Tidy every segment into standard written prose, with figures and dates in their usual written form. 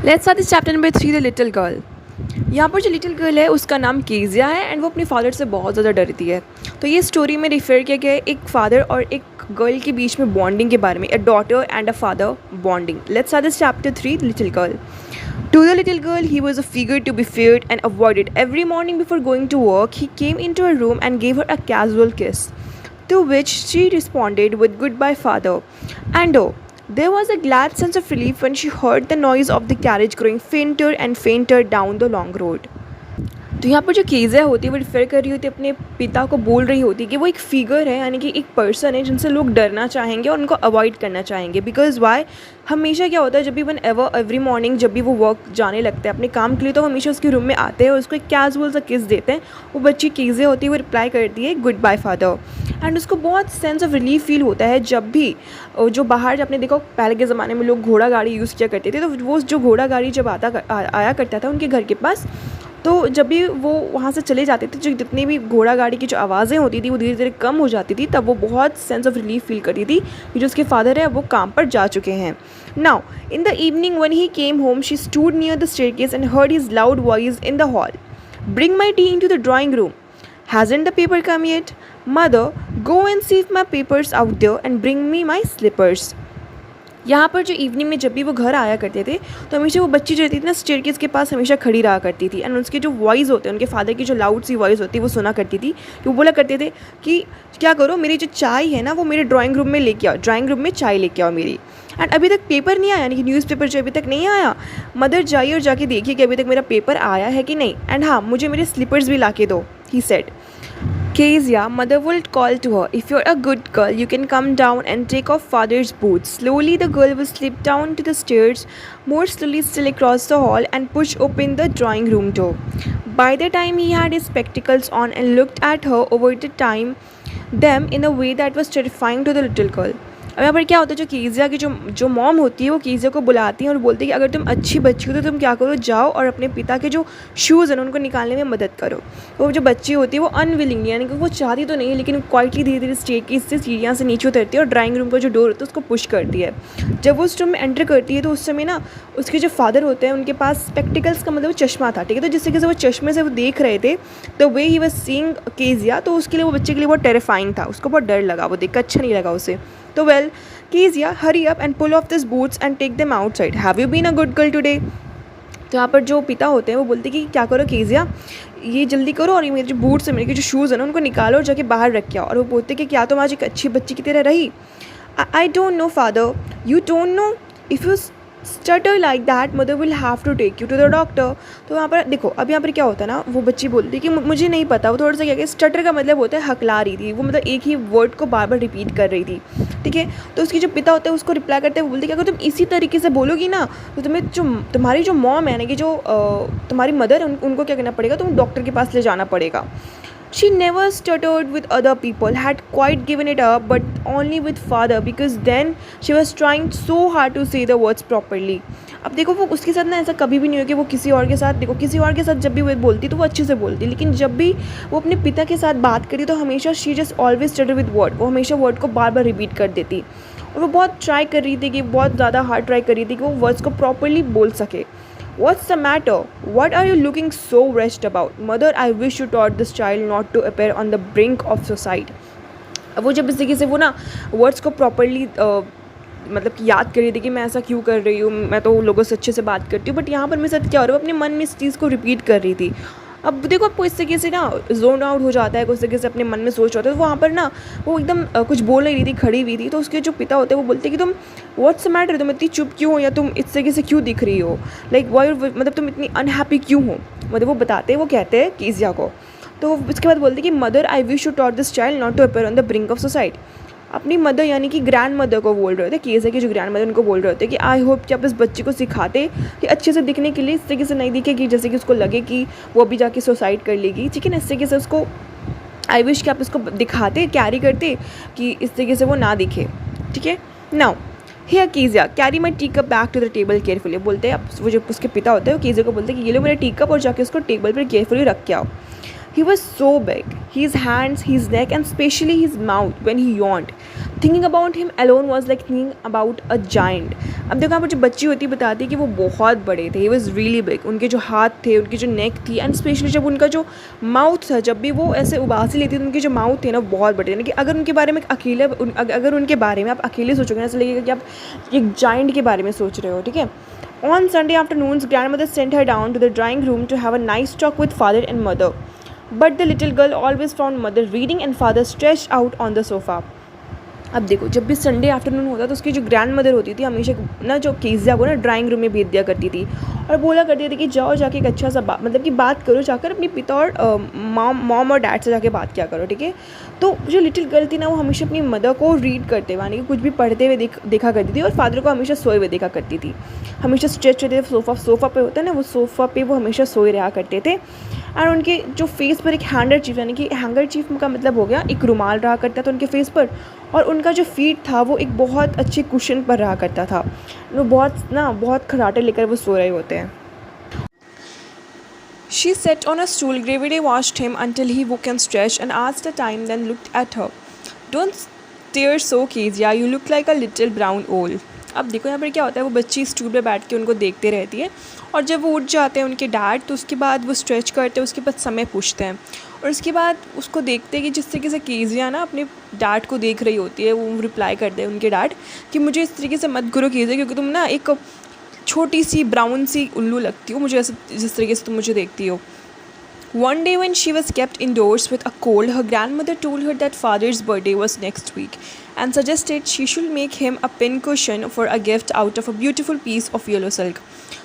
Let's start this chapter number 3 the little girl. यहाँ पर जो लिटिल गर्ल है उसका नाम कीजिया है एंड वो अपने फादर से बहुत ज़्यादा डरती है। तो ये स्टोरी में रिफ़र किया गया है एक फादर और एक गर्ल के बीच में बॉन्डिंग के बारे में, a daughter and a father bonding. Let's start this chapter 3 little girl. To the little girl, he was a figure to be feared and avoided. Every morning before going to work, he came into her room and gave her a casual kiss, to which she responded with "Goodbye, father." And oh, there was a glad sense of relief when she heard the noise of the carriage growing fainter and fainter down the long road. तो यहाँ पर जो कीज़ा होती है वो refer कर रही होती है, अपने पिता को बोल रही होती है कि वो एक फ़िगर है, यानी कि एक पर्सन है जिनसे लोग डरना चाहेंगे और उनको अवॉइड करना चाहेंगे। बिकॉज़ वाई, हमेशा क्या होता है जब भी वन एवर एवरी मॉर्निंग जब भी वो वर्क जाने लगते हैं अपने काम के लिए, तो हमेशा उसके रूम में आते हैं और उसको एक कैजुअल सा किस देते हैं। वो बच्ची कीज़े होती है, वो रिप्लाई करती है गुड बाय फादर, एंड उसको बहुत सेंस ऑफ रिलीफ फील होता है जब भी जो बाहर, आपने देखो पहले के ज़माने में लोग घोड़ा गाड़ी यूज़ किया करते थे, तो वो जो घोड़ा गाड़ी जब आया करता था उनके घर के पास, तो जब भी वो वहाँ से चले जाते थे, जो जितनी भी घोड़ा गाड़ी की जो आवाज़ें होती थी वो धीरे धीरे कम हो जाती थी, तब वो बहुत सेंस ऑफ रिलीफ फील करती थी कि जो उसके फादर है वो काम पर जा चुके हैं। Now in the evening when he came home, she stood near the staircase and heard his loud voice in the hall, bring my tea into the drawing room, hasn't the paper come yet? Mother, go and see if my paper's out there and bring me my slippers. यहाँ पर जो evening में जब भी वो घर आया करते थे, तो हमेशा वो बच्ची जो रहती थी ना स्टेयरकेस के पास हमेशा खड़ी रहा करती थी, एंड उसके जो वॉइस होते हैं, उनके फादर की जो लाउड सी वॉइस होती है वो सुना करती थी कि वो बोला करते थे कि क्या करो, मेरी जो चाय है ना वो मेरे ड्राइंग रूम में लेके आओ, ड्राइंग रूम में चाय लेके आओ मेरी। एंड अभी तक पेपर नहीं आया, यानी कि न्यूज़पेपर जो अभी तक नहीं आया, मदर जाइए और जाके देखिए कि अभी तक मेरा पेपर आया है कि नहीं, एंड हाँ मुझे मेरे स्लीपर्स भी ला के दो, he said. Kezia, mother will call to her. If you're a good girl, you can come down and take off father's boots. Slowly, the girl will slip down to the stairs, more slowly still across the hall, and push open the drawing room door. By the time he had his spectacles on and looked at her over the time, them in a way that was terrifying to the little girl. अब यहाँ पर क्या होता है, जो कीज़िया की जो mom होती है वो कीज़िया को बुलाती है और बोलती है कि अगर तुम अच्छी बच्ची हो तो तुम क्या करो, जाओ और अपने पिता के जो शूज़ हैं उनको निकालने में मदद करो। तो जो बच्ची होती है वो अनविलिंगली, यानी कि वो चाहती तो नहीं है, लेकिन क्वाइटली धीरे धीरे स्टेयरकेस से सीढ़ियाँ से नीचे उतरती है और ड्राइंग रूम का जो डोर होता है उसको पुश करती है। जब वो उस रूम में एंटर करती है तो उस समय ना उसके जो फादर होते हैं उनके पास स्पेक्टिकल्स का मतलब चश्मा था, ठीक है, तो जिससे कि वो चश्मे से वो देख रहे थे, तो वे ही वॉज सीइंग कीज़िया, तो उसके लिए वो बच्चे के लिए बहुत टेरिफाइंग था, उसको बहुत डर लगा, वो देख कर अच्छा नहीं लगा उसे। तो well, Kezia, hurry up and pull off these boots and take them outside. Have you been a good girl today? तो यहाँ पर जो पिता होते हैं वो बोलते हैं कि क्या करो कीज़िया, ये जल्दी करो और ये मेरे जो बूट्स हैं, मेरे जो शूज़ हैं ना उनको निकालो और जाके बाहर रख के आओ। और वो बोलते हैं कि क्या तुम आज एक अच्छी बच्ची की तरह रही? I don't know father, you don't know, if you stutter like that mother will have to take you to the doctor. तो यहाँ पर देखो, अब यहाँ पर क्या होता है ना, वो बच्ची बोलती है कि मुझे नहीं पता, वो थोड़ा सा क्या कि स्टटर का मतलब होता है हकला रही थी, वो मतलब एक ही वर्ड को बार बार रिपीट कर रही थी, ठीक है। तो उसकी जो पिता होता है उसको रिप्लाई करते हैं, वो बोलते हैं कि अगर तुम इसी तरीके से बोलोगी ना तो तुम्हें जो तुम्हारी जो मॉम है ना कि जो तुम्हारी मदर उनको क्या करना पड़ेगा, तुम डॉक्टर के पास ले जाना पड़ेगा। She never stuttered with other people, had quite given it up, but only with father, because then she was trying so hard to say the words properly. अब देखो वो उसके साथ ना ऐसा कभी भी नहीं हो कि वो किसी और के साथ, देखो किसी और के साथ जब भी वो बोलती तो वो अच्छे से बोलती, लेकिन जब भी वो अपने पिता के साथ बात करी तो हमेशा she just always stutter with word, वो हमेशा वर्ड को बार बार रिपीट कर देती, और वो बहुत ट्राई कर रही थी कि बहुत ज़्यादा हार्ड ट्राई कर रही थी कि वो वर्ड्स को प्रॉपरली बोल सके। What's the matter? What are you looking so wretched about? Mother, I wish you taught this child not to appear on the brink of suicide. अब वो जब इस तरीके से वो ना वर्ड्स को प्रॉपरली मतलब कि याद कर रही थी कि मैं ऐसा क्यों कर रही हूँ, मैं तो लोगों से अच्छे से बात करती हूँ, बट यहाँ पर मेरे साथ क्या हो रहा है, वो अपने मन में इस चीज़ को रिपीट कर रही थी। अब देखो आपको इस तरीके से ना जोन आउट हो जाता है, कुछ तरीके से अपने मन में सोच रहा था, तो वहाँ पर ना वो एकदम कुछ बोल नहीं रही थी, खड़ी हुई थी, तो उसके जो पिता होते हैं वो बोलते हैं कि तुम व्हाट्स द मैटर, तुम इतनी चुप क्यों हो, या तुम इस तरीके से क्यों दिख रही हो, लाइक वाई, मतलब तुम इतनी अनहैप्पी क्यों हो, मतलब वो बताते हैं, वो कहते हैं कीज़िया को। तो उसके बाद बोलते हैं कि mother, I wish you taught this child not to appear on the brink of suicide. अपनी मदर यानी कि ग्रैंड मदर को बोल रहे थे, कीज़िया की जो ग्रैंड मदर उनको बोल रहे होते कि आई होप कि आप इस बच्चे को सिखाते कि अच्छे से दिखने के लिए इस तरीके से नहीं दिखे कि जैसे कि उसको लगे कि वो अभी जाके सुसाइड कर लेगी, ठीक है ना, इस तरीके से उसको आई विश कि आप इसको दिखाते, कैरी करते कि इस तरीके से वो ना दिखे, ठीक है। Now here Keziah, carry my tea cup back to the table carefully. बोलते हैं, वो जो उसके पिता होते हैं वो कीज़िया को बोलते हैं कि ये लो मेरा टी कप और जाके उसको टेबल पर केयरफुली रख के आओ। He was so big. His hands, his neck, and especially his mouth when he yawned. Thinking about him alone was like thinking about a giant. अब देखो यहाँ पर जो बच्ची होती है बताती है कि वो बहुत बड़े थे. He was really big. उनके जो हाथ थे, उनकी जो नेक थी, एंड स्पेशली जब उनका जो माउथ था, जब भी वो ऐसे उबासी लेती थी, उनके जो माउथ थे ना बहुत बड़े. यानी कि अगर उनके बारे में अगर उनके बारे में आप अकेले सोचोगे ना, ऐसा लगेगा कि आप एक जाइंट के बारे में सोच रहे हो. ठीक है. On Sunday afternoons, grandmother sent her down to the drawing room to have a nice talk with father and mother. But the little girl always found mother reading and father stretched out on the sofa. अब देखो, जब भी Sunday afternoon होता तो उसकी जो grand mother होती थी हमेशा ना जो केजिया को ना ड्राइंग रूम में भेज दिया करती थी और बोला करती थी कि जाओ जाके एक अच्छा सा मतलब कि बात करो, जाकर अपनी पिता और मॉम और डैड से जाके बात किया करो. ठीक है. तो जो लिटिल गर्ल थी ना, वो हमेशा अपनी मदर को रीड करते हुए, यानी कि कुछ भी पढ़ते हुए देखा करती थी, और फादर को हमेशा सोए हुए देखा करती थी. हमेशा स्ट्रेच होते थे, सोफ़ा पे होता है ना, वो सोफ़ा पे वो हमेशा सोए रहा करते थे. एंड उनके जो फेस पर एक हैंडरचीफ, यानी कि हैंडरचीफ का मतलब हो गया एक रुमाल रहा करता था उनके फेस पर, और उनका जो फीट था वो एक बहुत अच्छे कुशन पर रहा करता था. वो बहुत खराटे लेकर वो सो रहे होते हैं. She sat on a stool, gravely watched him until he woke and stretched and asked the time, then looked at her. Don't stare so, Kezia. You look like a little brown owl. अब देखो यहाँ पर क्या होता है, वो बच्ची stool पे बैठ के उनको देखते रहती है, और जब वो उठ जाते हैं उनके डैड, तो उसके बाद वो स्ट्रेच करते हैं, उसके बाद समय पूछते हैं, और उसके बाद उसको देखते हैं कि जिस तरीके से केजिया ना अपने डैड को देख रही होती है, वो रिप्लाई करते हैं उनके डैड कि मुझे इस तरीके से मत करो केजिया, क्योंकि तुम ना एक छोटी सी ब्राउन सी उल्लू लगती हो मुझे, ऐसे जिस तरीके से तुम मुझे देखती हो. One day when she was kept indoors with a cold, her grandmother told her that father's birthday was next week and suggested she should make him a pincushion for a gift out of a beautiful piece of yellow silk.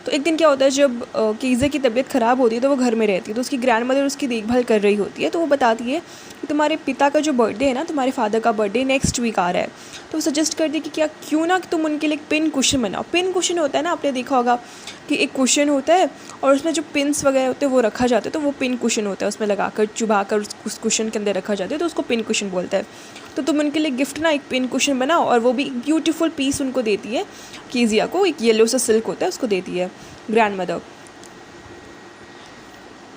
तो एक दिन क्या होता है, जब कीज़े की तबीयत ख़राब होती है तो वो घर में रहती है, तो उसकी ग्रैंडमदर उसकी देखभाल कर रही होती है. तो वो बताती है कि तुम्हारे पिता का जो बर्थडे है ना, तुम्हारे फादर का बर्थडे नेक्स्ट वीक आ रहा है. तो वो सजेस्ट करती है कि क्या क्यों ना कि तुम उनके लिए एक पिन कुशन बनाओ. पिन कुशन होता है ना, आपने देखा होगा कि एक कुशन होता है और उसमें जो पिन्स वगैरह होते हैं वो रखा जाता है, तो वो पिन कुशन होता है, उसमें लगाकर चुभाकर उस कुशन के अंदर रखा जाता है, तो उसको पिन कुशन बोलते हैं. तो तुम उनके लिए गिफ्ट ना एक पिन कुशन बनाओ, और वो भी एक ब्यूटीफुल पीस उनको देती है, कीजिया को एक येलो सा सिल्क होता है उसको देती है grandmother.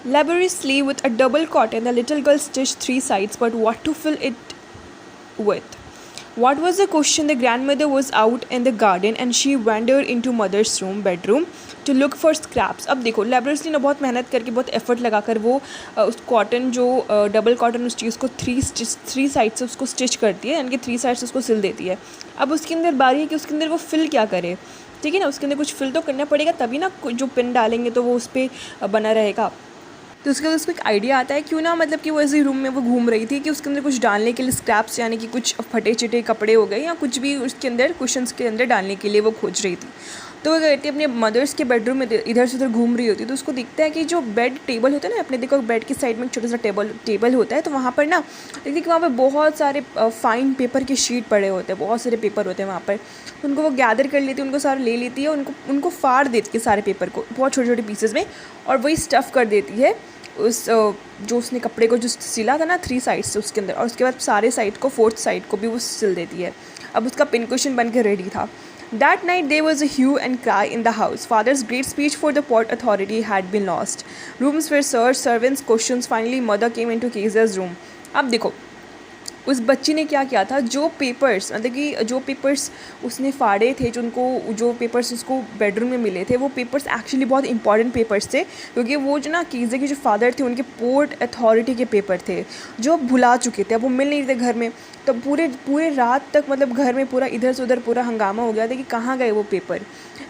Laboriously with a double cotton, the little girl stitched 3 sides, but what to fill it with? What was the question? The grandmother was out in the garden and she wandered into mother's bedroom to look for scraps. अब देखो, लेबरसली ना बहुत मेहनत करके बहुत effort लगाकर वो उस कॉटन जो डबल कॉटन उस चीज़ को थ्री साइड से उसको स्टिच करती है, यानी कि 3 साइड से उसको सिल देती है. अब उसके अंदर बारी है कि उसके अंदर वो फिल क्या करे. ठीक है ना, उसके अंदर कुछ फिल तो करना पड़ेगा, तभी ना जो पिन डालेंगे तो वो उस पर बना रहेगा. तो उसके बाद उसको एक आइडिया आता है, क्यों ना मतलब कि वो ऐसे रूम में वो घूम रही थी कि उसके अंदर कुछ डालने के लिए स्क्रैप्स, यानी कि कुछ फटे चिटे कपड़े हो गए या कुछ भी उसके अंदर कुशन्स के अंदर डालने के लिए वो खोज रही थी. तो वो कहती है अपने मदर्स के बेडरूम में इधर से उधर घूम रही होती है, तो उसको दिखता है कि जो बेड टेबल होता है ना, अपने देखो बेड की साइड में एक छोटा सा टेबल होता है, तो वहाँ पर ना देखती है कि वहाँ पर बहुत सारे फाइन पेपर के शीट पड़े होते हैं, बहुत सारे पेपर होते हैं वहाँ पर. तो उनको वो गैदर कर लेती है, उनको सारा ले लेती है, उनको फाड़ देती है सारे पेपर को बहुत छोटे छोटे पीसेस में, और वही स्टफ़ कर देती है उस जो उसने कपड़े को जो सिला था ना 3 साइड से उसके अंदर, और उसके बाद सारे साइड को 4th साइड को भी वो सिल देती है. अब उसका पिन कुशन बन के रेडी था. That night there was a hue and cry in the house. Father's great speech for the Port Authority had been lost. Rooms were searched, servants questions. Finally, mother came into Kezia's room. अब देखो, उस बच्ची ने क्या किया था, जो papers मतलब कि जो पेपर्स उसने फाड़े थे, जो पेपर्स उसको बेडरूम में मिले थे, वो पेपर्स एक्चुअली बहुत इंपॉर्टेंट पेपर्स थे, क्योंकि वो जो ना कीज़े के जो फादर थे उनके पोर्ट अथॉरिटी के पेपर थे जो भुला चुके थे. अब वो मिल नहीं थे घर में, तो पूरे रात तक मतलब घर में पूरा इधर से उधर पूरा हंगामा हो गया था कि कहाँ गए वो पेपर.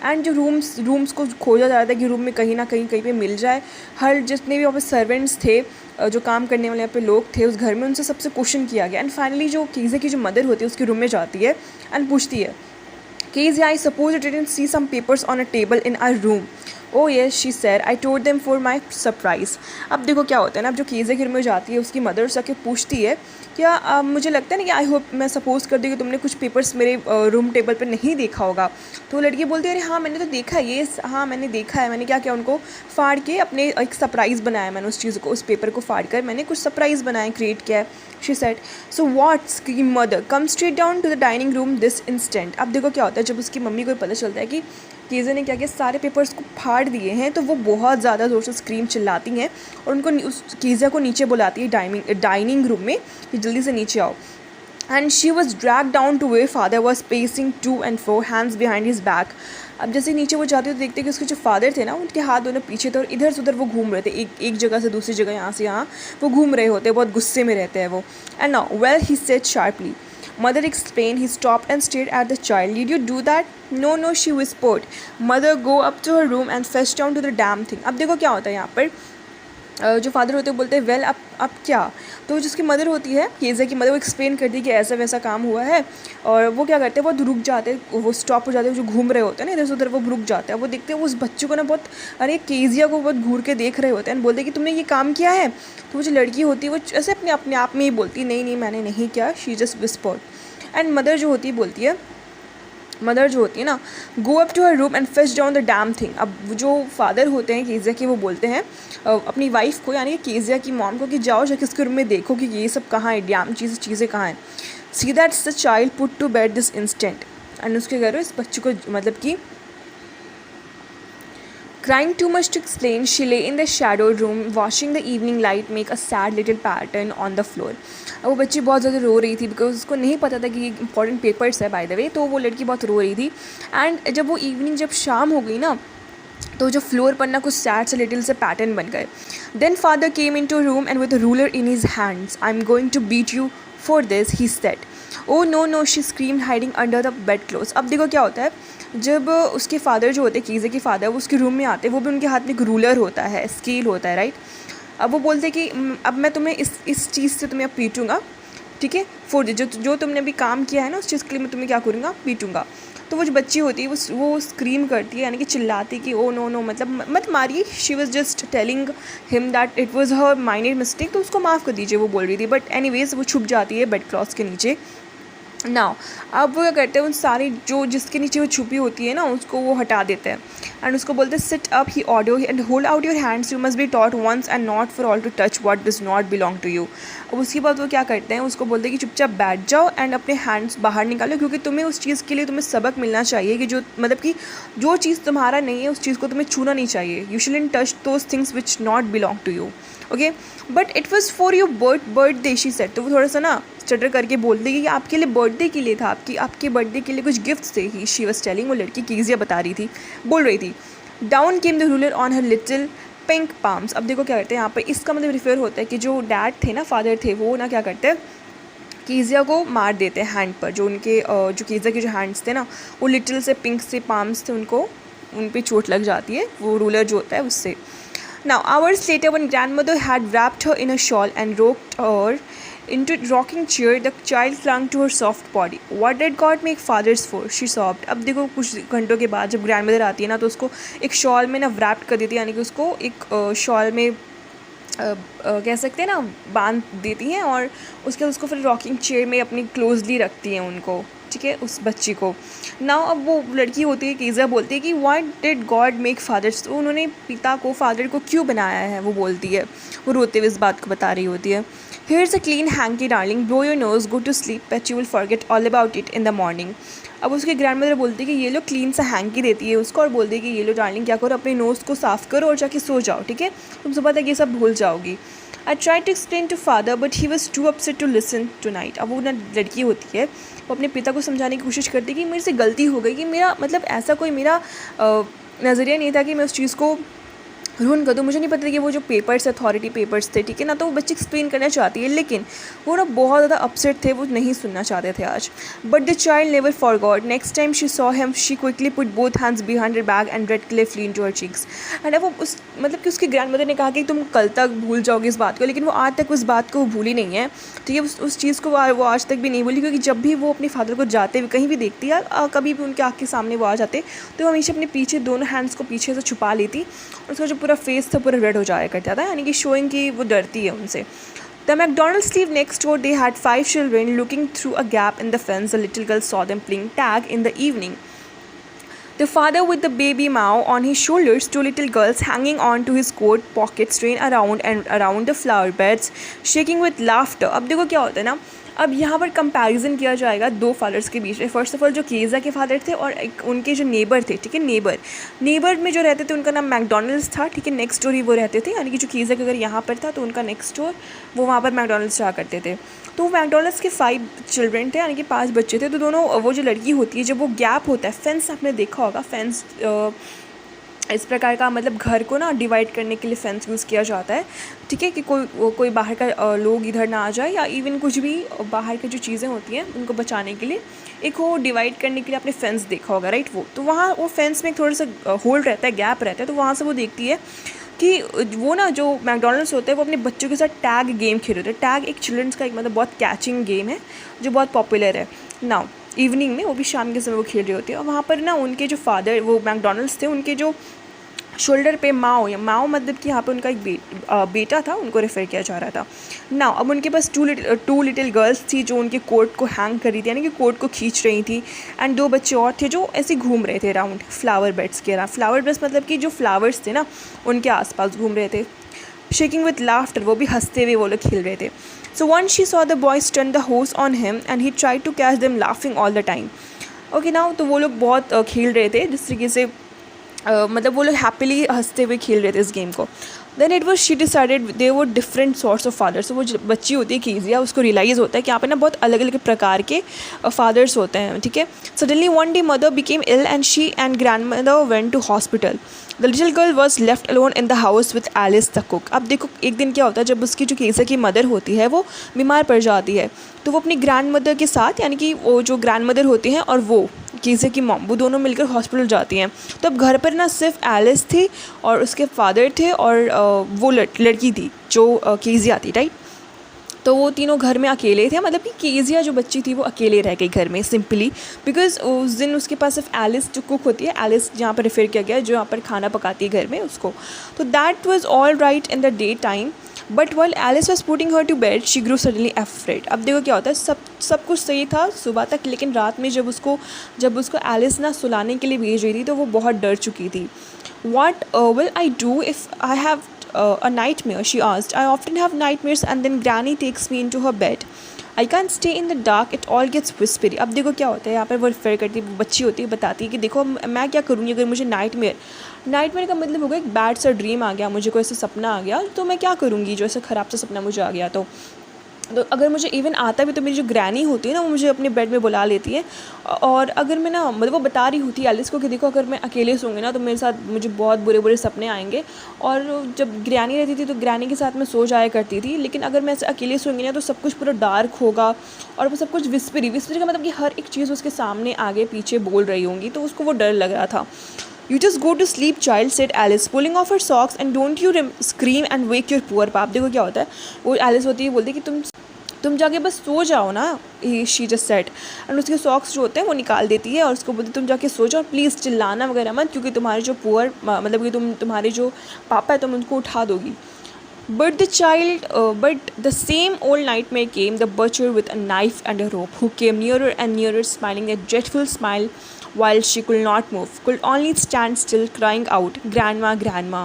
एंड जो रूम्स को खोजा जा रहा था कि रूम में कहीं ना कहीं पे मिल जाए. हर जितने भी वहाँ पे सर्वेंट्स थे, जो काम करने वाले यहाँ पे लोग थे उस घर में, उनसे सबसे क्वेश्चन किया गया. एंड फाइनली जो कीज़े की जो मदर होती है उसके रूम में जाती है एंड पूछती है, Kezia, I suppose you didn't see some papers on a table in our room. Oh yes, she said. I told them for my surprise. अब देखो क्या होता है ना, अब जो कीज़े के रूम में जाती है उसकी मदर उससे पूछती है, क्या मुझे लगता है ना कि आई होप, मैं सपोज़ कर दी कि तुमने कुछ पेपर्स मेरे रूम टेबल पर नहीं देखा होगा. तो लड़की बोलती है, अरे हाँ मैंने तो देखा है, ये हाँ मैंने देखा है. मैंने क्या किया, उनको फाड़ के अपने एक सरप्राइज़ बनाया. मैंने उस चीज़ को, उस पेपर को फाड़ कर मैंने कुछ सरप्राइज़ बनाया, क्रिएट किया है. She said. So what? Screamed mother. Come straight down to the dining room this instant. अब देखो क्या होता है, जब उसकी मम्मी को पता चलता है कि कीज़ा ने क्या किया, सारे पेपर्स को फाड़ दिए हैं। तो वो बहुत ज़्यादा ज़ोर से स्क्रीम चिल्लाती हैं और उनको उस कीज़ा को नीचे बुलाती है डाइनिंग रूम में कि जल्दी से नीचे आओ। And she was drag down to where father was pacing to and fro, hands behind his back. अब जैसे नीचे वो जाती तो देखते कि उसके जो फादर थे ना, उनके हाथ दोनों पीछे थे और इधर से उधर वो घूम रहे थे, एक जगह से दूसरी जगह, यहाँ से यहाँ वो घूम रहे होते, बहुत गुस्से में रहते हैं वो। And now well he said sharply, mother explain, he stopped and stared at the child, did you do that? No no, she whispered, mother go up to her room and fetch down to the damn thing. अब देखो क्या होता है यहाँ पर, जो father होते हैं बोलते हैं वेल अब क्या। तो जिसकी मदर होती है, कीज़ा की मदर, वो एक्सप्लेन करती है कि ऐसा वैसा काम हुआ है। और वो क्या करते हैं, बहुत रुक जाते हैं, वो स्टॉप हो जाते हैं, जो घूम रहे होते हैं ना इधर से उधर, वो रुक जाते हैं। वो देखते हैं उस बच्चे को ना बहुत, अरे कीज़िया को बहुत घूर के देख रहे होते हैं, बोलते हैं कि तुमने ये काम किया है। तो वो जो लड़की होती है वो ऐसे अपने आप में ही बोलती है, नहीं नहीं मैंने नहीं किया, she just whispered. And mother जो होती है बोलती है, मदर जो होती है ना, go up to her room and fetch down the damn thing. अब जो फादर होते हैं कीज़िया के, वो बोलते हैं अपनी वाइफ को, यानी कि कीज़िया की मॉम को, कि जाओ जाके इसके रूम में देखो कि ये सब कहाँ है, डैम चीज़ें कहाँ हैं। See that's the child put to bed this instant. And उसके घर इस बच्चे को मतलब कि crying too much to explain, she lay in the shadowed room watching the evening light make a sad little pattern on the floor. वो बच्ची बहुत ज़्यादा रो रही थी बिकॉज उसको नहीं पता था कि ये इंपॉर्टेंट पेपर्स है बाय द वे। तो वो लड़की बहुत रो रही थी। एंड जब वो इवनिंग, जब शाम हो गई ना, तो जो फ्लोर पर ना कुछ सैड से लिटिल से पैटर्न बन गए। Then father came in to room and with ruler in his hands, I am going to beat you for this, he said. Oh no no, she screamed hiding under the bed clothes. अब देखो क्या होता है, जब उसके father जो होते हैं, कीज़े के फादर, वो उसके रूम में आते हैं, वो भी उनके हाथ में एक रूलर होता है, स्केल होता है, राइट। अब वो बोलते हैं कि अब मैं तुम्हें इस चीज़ से तुम्हें अब पीटूँगा, ठीक है, फॉर जो तुमने अभी काम किया है ना, उस चीज़ के लिए मैं तुम्हें क्या करूँगा, पीटूँगा। तो वो जो बच्ची होती है वो स्क्रीम करती है, यानी कि चिल्लाती कि ओ नो नो, मतलब मत मारिए। She was just telling him that it was her minor mistake, तो उसको माफ़ कर दीजिए, वो बोल रही थी। बट एनीवेज वो छुप जाती है बेड क्लॉथ्स के नीचे। नाउ अब वो क्या करते हैं, उन सारी जो जिसके नीचे वो छुपी होती है ना, उसको वो हटा देते हैं। एंड उसको बोलते हैं सिट अप, ही ऑडियो and hold out your hands, you must be taught once and not for all to touch what does not belong to you. अब उसके बाद वो क्या करते हैं, उसको बोलते हैं कि चुपचाप बैठ जाओ एंड अपने हैंड्स बाहर निकालो, क्योंकि तुम्हें उस चीज़ के लिए तुम्हें सबक मिलना चाहिए कि जो मतलब कि जो चीज़ तुम्हारा नहीं है, उस चीज़ को तुम्हें छूना नहीं चाहिए। You shouldn't touch those things which not belong to you, okay. But it was for your birthday, she said. तो वो थोड़ा सा ना स्टटर करके बोलती है कि आपके लिए बर्थडे के लिए था, आपके बर्थडे के लिए कुछ गिफ्ट्स थे। ही शी वॉज टेलिंग, वो लड़की कीज़िया बता रही थी, बोल रही थी। Down came the ruler on her little pink palms. अब देखो क्या करते हैं यहाँ पर, इसका मतलब रिफर होता है कि जो डैड थे ना, फादर थे, वो ना क्या करते हैं, कीज़िया को मार देते हैं हैंड पर। जो उनके जो कीज़िया के जो हैंड्स थे ना, वो लिटिल से पिंक से पाम्स थे, उन पर चोट लग जाती है, वो रूलर जो होता है उससे। Now, hours later, when grandmother had wrapped her in a shawl and rocked her into a rocking chair, the child clung to her soft body. What did God make fathers for? She sobbed. अब देखो कुछ घंटों के बाद जब grandmother आती है ना, तो उसको एक शॉल में ना wrapped कर देती है, यानी कि उसको एक शॉल में कह सकते हैं ना बांध देती हैं, और उसके बाद उसको फिर रॉकिंग चेयर में अपनी क्लोजली रखती हैं उनको, ठीक है, उस बच्ची को। नाउ अब वो लड़की होती है, कीज़ा बोलती है कि what did God make fathers, तो उन्होंने पिता को, फादर को क्यों बनाया है, वो बोलती है, वो रोते हुए इस बात को बता रही होती है। Here is a clean hanky darling, blow your nose, go to sleep, but you will forget all about it in the morning. अब उसकी ग्रैंडमदर बोलती है कि ये लो, क्लीन सा हैंकी देती है उसको और बोलती है कि ये लो डार्लिंग, क्या करो, अपने नोज़ को साफ़ करो और जाके सो जाओ, ठीक है, तुम सुबह तक ये सब भूल जाओगी। I tried to explain to father, but he was too upset to listen tonight. अब वो ना लड़की होती है, वो अपने पिता को समझाने की कोशिश करती है कि मेरे से गलती हो गई, कि मेरा मतलब ऐसा कोई मेरा नज़रिया नहीं था कि मैं उस चीज़ को रूइन कर दूँ। मुझे नहीं पता कि वो जो पेपर्स अथॉरिटी पेपर्स थे, ठीक है ना, तो वो बच्ची एक्सप्लेन करना चाहती है, लेकिन वो ना बहुत ज़्यादा अपसेट थे, वो नहीं सुनना चाहते थे आज। But the child never forgot, next time she saw him she quickly put both hands behind her back and red clay flew into her cheeks. And वो उस मतलब कि उसकी ग्रैंडमदर ने कहा कि तुम कल तक भूल जाओगे इस बात को, लेकिन वो आज तक उस बात को भूली नहीं है, ठीक है, उस चीज़ को वो आज तक भी नहीं भूली, क्योंकि जब भी वो अपने फादर को जाते हुए कहीं भी देखती है, कभी भी उनके आँख के सामने वो आ जाते, तो वो हमेशा अपने पीछे दोनों हैंड्स को पीछे से छुपा लेती, और उसका जो पूरा फेस था पूरा रेड हो जाया करता था, यानी कि शोइंग कि वो डरती है उनसे। The McDonald's lived next door. They had 5 children. Looking through a gap in the fence, the little girl saw them playing tag in the evening. The father with the baby Mao on his shoulders, 2 little girls hanging on to his coat pockets, ran around and around the flower beds, shaking with laughter. अब देखो क्या होता है ना, अब यहाँ पर comparison किया जाएगा दो फादर्स के बीच में। फर्स्ट ऑफ ऑल जो कीज़ा के फादर थे और एक उनके जो नेबर थे, ठीक है, नेबर में जो रहते थे उनका नाम मैकडोनल्ड्स था, ठीक है, नेक्स्ट डोर ही वो रहते थे, यानी कि जो कीज़ा के अगर यहाँ पर था तो उनका नेक्स्ट डोर वो वहाँ पर मैकडोनल्ड्स रहा करते थे। तो मैकडोनल्ड्स के 5 चिल्ड्रन थे, यानी कि 5 बच्चे थे। तो दोनों, वो जो लड़की होती है, जब वो गैप होता है, फेंस आपने देखा होगा, फेंस इस प्रकार का, मतलब घर को ना डिवाइड करने के लिए फेंस यूज़ किया जाता है, ठीक है, कि कोई बाहर का लोग इधर ना आ जाए, या इवन कुछ भी बाहर की जो चीज़ें होती हैं उनको बचाने के लिए एक वो डिवाइड करने के लिए आपने फेंस देखा होगा, राइट। वो तो वहाँ वो फेंस में एक थोड़ा सा होल रहता है, गैप रहता है। तो वहाँ से वो देखती है कि वो ना जो मैकडोनल्ड्स होते हैं वो अपने बच्चों के साथ टैग गेम खेल रहे थे। टैग एक चिल्ड्रंस का एक मतलब बहुत कैचिंग गेम है जो बहुत पॉपुलर है। नाउ इवनिंग में, वो भी शाम के समय वो खेल रहे होते हैं, और वहाँ पर ना उनके जो फादर, वो मैकडोनल्ड्स थे, उनके जो शोल्डर पे माओ, या माओ मतलब कि यहाँ पे उनका एक बेटा था, उनको रेफ़र किया जा रहा था। नाउ अब उनके पास टू लिटिल गर्ल्स थी जो उनके कोट को हैंग कर रही थी, यानी कि कोट को खींच रही थी। एंड 2 बच्चे और थे जो ऐसे घूम रहे थे राउंड फ्लावर बेड्स के। फ्लावर बेड्स मतलब कि जो फ्लावर्स थे ना उनके आसपास घूम रहे थे। शेकिंग विथ लाफ्टर, वो भी हंसते हुए वो लोग खेल रहे थे। So one she saw the boys turn the hose on him and he try to catch them laughing all the time. Okay now, तो वो लोग बहुत खेल रहे थे जिस तरीके से मतलब वो लोग हैप्पीली हंसते हुए खेल रहे थे इस गेम को। Then it was she decided they were different sorts of fathers. वो जो बच्ची होती है कीजिया, उसको रियलाइज़ होता है कि यहाँ पे ना बहुत अलग अलग प्रकार के फादर्स होते हैं, ठीक है। Suddenly one day mother became ill and she and grandmother went to hospital. The little girl was left alone in the house with Alice the cook. अब देखो एक दिन क्या होता है, जब उसकी जो कीजिया की मदर होती है वो बीमार पड़ जाती है, तो वो अपनी ग्रैंड मदर के साथ, यानी कि वो जो ग्रैंड मदर होती हैं और वो कीजिया की मॉम, वो दोनों मिलकर हॉस्पिटल जाती हैं। तो अब घर पर ना सिर्फ एलिस थी और उसके फादर थे और वो लड़की थी जो कीजिया थी, राइट। तो वो तीनों घर में अकेले थे, मतलब कि कीजिया जो बच्ची थी वो अकेले रह गई घर में सिंपली बिकॉज उस दिन उसके पास सिर्फ एलिस जो कुक होती है, एलिस जहाँ पर रेफर किया गया है, जो यहाँ पर खाना पकाती है घर में, उसको। तो that was all right in the day time, but while Alice was putting her to bed, she grew suddenly afraid। अब देखो क्या होता है, सब कुछ सही था सुबह तक, लेकिन रात में जब उसको एलिस ना सुलाने के लिए भेज रही थी तो वो बहुत डर चुकी थी। What will I do if I have a nightmare, she asked. I often have nightmares and then Granny takes me into her bed. I can't stay in the dark, it all gets whispery। अब देखो क्या होता है, यहाँ पर वो refer करती है, बच्ची होती है, बताती है कि देखो मैं क्या करूँगी अगर मुझे नाइटमेयर का मतलब होगा एक बैड सा ड्रीम आ गया, मुझे कोई ऐसा सपना आ गया, तो मैं क्या करूँगी, जो ऐसा ख़राब सा सपना मुझे आ गया। तो अगर मुझे इवन आता भी तो मेरी जो ग्रैनी होती है ना वो मुझे अपने बेड में बुला लेती है। और अगर मैं ना, मतलब वो बता रही होती है एलिस को कि देखो अगर मैं अकेले सोऊंगी ना तो मेरे साथ मुझे बहुत बुरे बुरे सपने आएंगे। और जब ग्रैनी रहती थी तो ग्रैनी के साथ मैं सो जाया करती थी, लेकिन अगर मैं ऐसे अकेले सोऊंगी ना तो सब कुछ पूरा डार्क होगा और वो सब कुछ विस्परी का मतलब कि हर एक चीज़ उसके सामने आगे पीछे बोल रही होंगी, तो उसको वो डर लग रहा था। You just go to sleep, child, said Alice, pulling off her socks, and don't you scream and wake your poor pap। देखो क्या होता है, वो एलिस होती है, बोलती है कि तुम जाके बस सो जाओ ना, शी जस्ट सेड। एंड उसके सॉक्स जो होते हैं वो निकाल देती है और उसको बोलती है तुम जाके सो जाओ, प्लीज़ चिल्लाना वगैरह मत, क्योंकि तुम्हारे जो पुअर, मतलब कि तुम्हारे जो पापा है तुम उनको उठा दोगी। But the same old nightmare came, the butcher with a knife and a rope, who came nearer and nearer, smiling a dreadful smile while she could not move, could only stand still, crying out, "Grandma, grandma."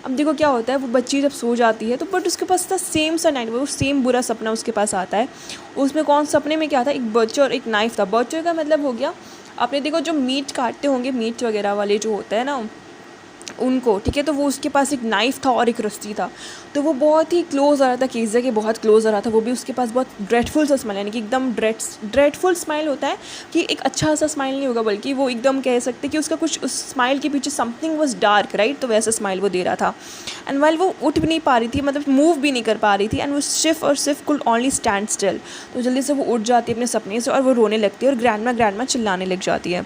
अब देखो क्या होता है, वो बच्ची जब सो जाती है तो बट उसके पास था सेम सा नाइट, वो सेम बुरा सपना उसके पास आता है। उसमें कौन सपने में क्या था, एक बच्चा और एक नाइफ था। बच्चे का मतलब हो गया, आपने देखो जो मीट काटते होंगे, मीट वगैरह वाले जो होता है ना उनको, ठीक है, तो वो उसके पास एक नाइफ़ था और एक रस्सी था, तो वो बहुत ही क्लोज आ रहा था कीज़ा के, बहुत क्लोज आ रहा था। वो भी उसके पास बहुत ड्रेडफुल सा स्माइल, यानी कि एकदम ड्रेडफुल स्माइल होता है कि एक अच्छा सा स्माइल नहीं होगा, बल्कि वो एकदम कह सकते कि उसका कुछ उस स्माइल के पीछे समथिंग वाज डार्क, राइट। तो वैसा स्माइल वो दे रहा था। एंड वाइल वो उठ भी नहीं पा रही थी, मतलब मूव भी नहीं कर पा रही थी, एंड वो सिर्फ कुड ओनली स्टैंड स्टिल। तो जल्दी से वो उठ जाती है अपने सपने से और वो रोने लगती है और ग्रैंडमा चिल्लाने लग जाती है।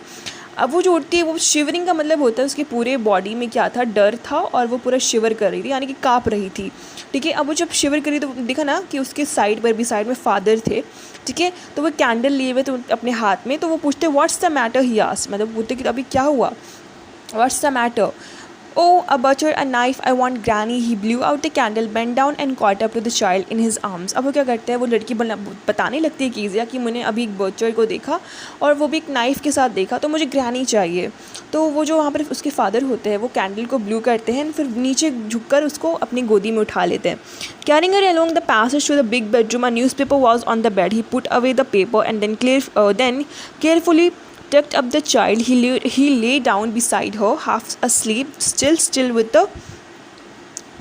अब वो जो उठती है, वो शिवरिंग का मतलब होता है उसके पूरे बॉडी में क्या था, डर था, और वो पूरा शिवर कर रही थी, यानी कि काँप रही थी, ठीक है। अब वो जब शिवर करी तो देखा ना कि उसके साइड में फादर थे, ठीक है, तो वो कैंडल लिए हुए तो अपने हाथ में, तो वो पूछते what's the matter, he asked, मतलब बोलते कि अभी क्या हुआ, what's the matter. Oh, a butcher, a knife, I want granny. He blew out the candle, bent down and caught up to the child in his arms. अब वो क्या करते हैं, वो लड़की बताने लगती है कीजिया कि मैंने अभी एक बचर को देखा और वो भी एक नाइफ़ के साथ देखा, तो मुझे ग्रैनी चाहिए। तो वो जो वहाँ पर उसके फादर होते हैं वो कैंडल को ब्लू करते हैं, फिर नीचे झुककर उसको अपनी गोदी में उठा लेते हैं। Carrying her along the passage to the big bedroom, a newspaper was on the bed. He put away the paper and then carefully tucked up the child. He lay down beside her, half asleep, still with the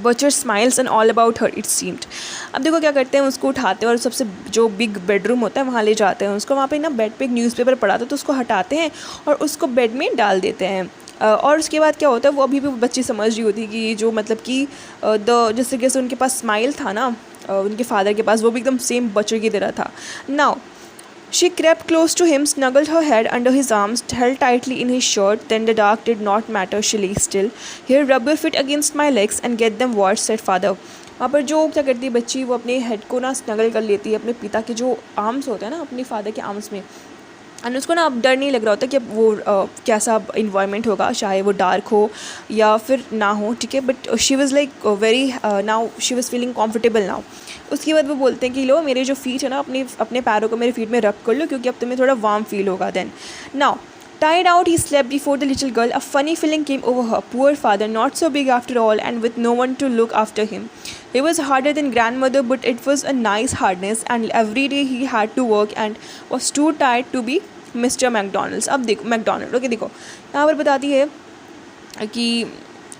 butcher smiles and all about her it seemed. अब देखो क्या करते हैं, उसको उठाते हैं और सबसे जो बिग बेडरूम होता है वहाँ ले जाते हैं उसको। वहाँ पे ना बेड पे एक न्यूज़पेपर पड़ा था, तो उसको हटाते हैं और उसको बेड में डाल देते हैं। और उसके बाद क्या होता है, वो अभी भी बच्ची समझ रही होती है कि जो मतलब कि जिस तरीके से उनके पास स्माइल था ना उनके फादर के पास, वो भी एकदम सेम बच्चों की तरह था। Now she crept close to him, snuggled her head under his arms, held tightly in his shirt. Then the dark did not matter. She lay still. Here, rub your feet against my legs and get them washed, said father. वहाँ पर जो क्या करती है बच्ची, वो अपने head को ना स्नगल कर लेती है अपने पिता के जो आर्म्स होते हैं ना, अपने फादर के आर्म्स में। एंड उसको ना अब डर नहीं लग रहा होता कि अब वो कैसा इन्वायरमेंट होगा, चाहे वो डार्क हो या फिर ना हो, ठीक है। But she was like very now she was feeling comfortable now. उसके बाद वो बोलते हैं कि लो मेरे जो फीट है ना, अपने पैरों को मेरे फीट में रब कर लो, क्योंकि अब तुम्हें थोड़ा वार्म फील होगा। Then now tired out, he slept before the little girl. A funny feeling came over her. Poor father, not so big after all, and with no one to look after him. He was harder than grandmother, but it was a nice hardness, and every day he had to work and was too tired to be mister McDonald's. अब देखो McDonald, okay देखो यहाँ पर बताती है कि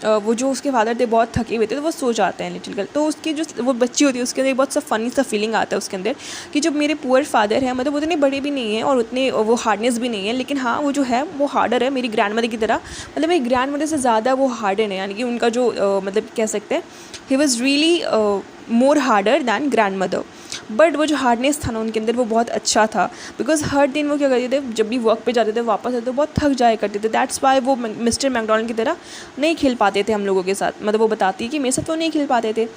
वो जो उसके फादर थे बहुत थके हुए थे, तो वो सो जाते हैं लिटिल गर्ल। तो उसकी जो वो बच्ची होती है उसके अंदर एक बहुत सा फ़नी सा फीलिंग आता है उसके अंदर कि जो मेरे पुअर फादर हैं, मतलब उतने बड़े भी नहीं हैं और उतने वो हार्डनेस भी नहीं है, लेकिन हाँ वो जो है वो हार्डर है मेरी ग्रैंड मदर की तरह। मतलब मेरी ग्रैंड मदर से ज़्यादा वो हार्डर है, यानी कि उनका जो मतलब कह सकते हैं he was really more harder than grandmother. But वो जो हार्डनेस था ना उनके अंदर वो बहुत अच्छा था, बिकॉज हर दिन वो क्या करते थे, जब भी वर्क पे जाते थे वापस आते तो बहुत थक जाया करते थे। दैट्स वाई वो मिस्टर मैकडोनल्ड की तरह नहीं खेल पाते थे हम लोगों के साथ। मतलब वो बताती है कि मेरे साथ वो नहीं खेल पाते थे।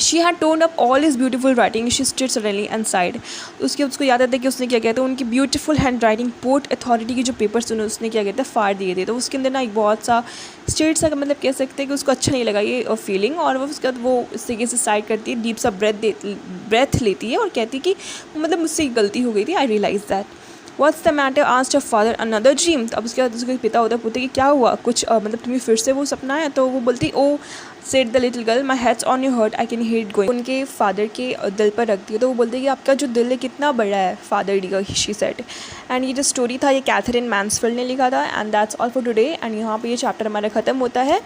She had torn up all his beautiful writing. She stood suddenly and sighed. उसको याद आता है कि उसने क्या किया था, उनकी beautiful hand writing port authority की जो पेपर्स थे उसने क्या किया था, फाड़ दिए थे। तो उसके अंदर ना एक बहुत सा स्टेट सा मतलब कह सकते हैं कि उसको अच्छा नहीं लगा ये फीलिंग, और वो उसके बाद वो इस तरीके से साइड करती है, डीप सा ब्रेथ लेती है और कहती है कि मतलब मुझसे गलती हो गई थी, I realise that. What's the matter, asked her father, another dream. अब उसके बाद उसके पिता होता है, पूछते कि क्या हुआ, कुछ मतलब तुम्हें फिर से वो सपना है। तो वो बोलती oh said the little girl, my head's on your heart, I can hear it going. उनके फादर के दिल पर रखती है, तो वो बोलती है कि आपका जो दिल है कितना बड़ा है फादर डी का, शी सेड। एंड ये जो स्टोरी था ये कैथरीन मैन्सफील्ड ने लिखा था। And that's all for today. And यहाँ पे ये चैप्टर हमारा ख़त्म होता है।